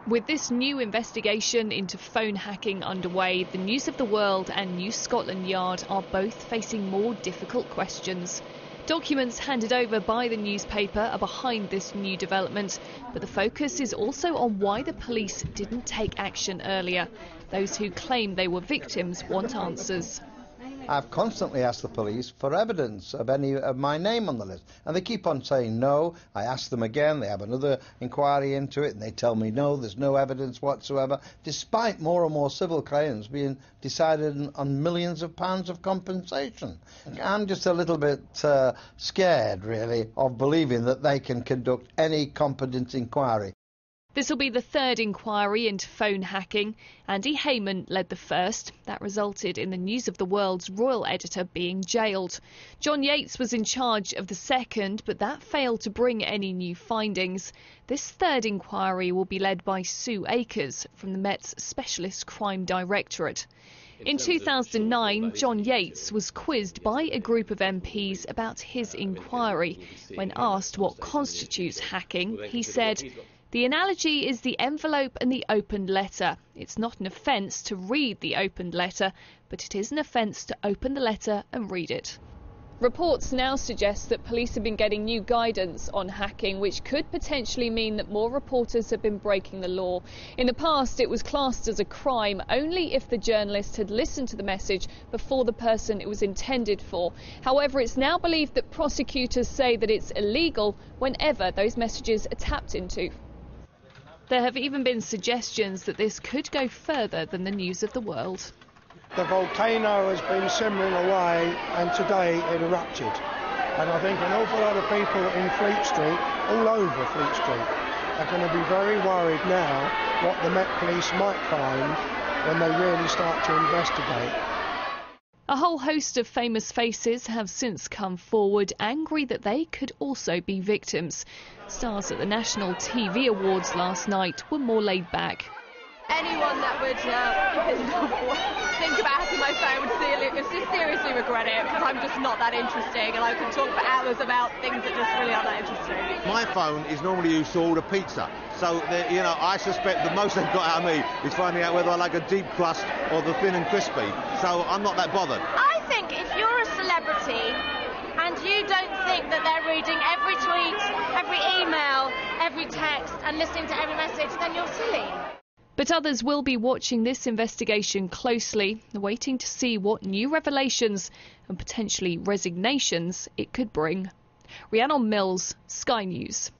With this new investigation into phone hacking underway, the News of the World and New Scotland Yard are both facing more difficult questions. Documents handed over by the newspaper are behind this new development, but the focus is also on why the police didn't take action earlier. Those who claim they were victims want answers. I've constantly asked the police for evidence of any of my name on the list, and they keep on saying no. I ask them again, they have another inquiry into it, and they tell me no, there's no evidence whatsoever, despite more and more civil claims being decided on millions of pounds of compensation. I'm just a little bit scared, really, of believing that they can conduct any competent inquiry. This will be the third inquiry into phone hacking. Andy Heyman led the first. That resulted in the News of the World's royal editor being jailed. John Yates was in charge of the second, but that failed to bring any new findings. This third inquiry will be led by Sue Akers from the Met's Specialist Crime Directorate. In 2009, John Yates was quizzed by a group of MPs about his inquiry. When asked what constitutes hacking, he said, "The analogy is the envelope and the opened letter. It's not an offence to read the opened letter, but it is an offence to open the letter and read it." Reports now suggest that police have been getting new guidance on hacking, which could potentially mean that more reporters have been breaking the law. In the past, it was classed as a crime only if the journalist had listened to the message before the person it was intended for. However, it's now believed that prosecutors say that it's illegal whenever those messages are tapped into. There have even been suggestions that this could go further than the News of the World. The volcano has been simmering away and today it erupted. And I think an awful lot of people in Fleet Street, all over Fleet Street, are going to be very worried now what the Met Police might find when they really start to investigate. A whole host of famous faces have since come forward, angry that they could also be victims. Stars at the National TV Awards last night were more laid back. Anyone that would think about hacking my phone would seriously regret it, because I'm just not that interesting and I could talk for hours about things that just really aren't that interesting. My phone is normally used to order pizza, so I suspect the most they've got out of me is finding out whether I like a deep crust or the thin and crispy, so I'm not that bothered. I think if you're a celebrity and you don't think that they're reading every tweet, every email, every text and listening to every message, then you're silly. But others will be watching this investigation closely, waiting to see what new revelations and potentially resignations it could bring. Rhiannon Mills, Sky News.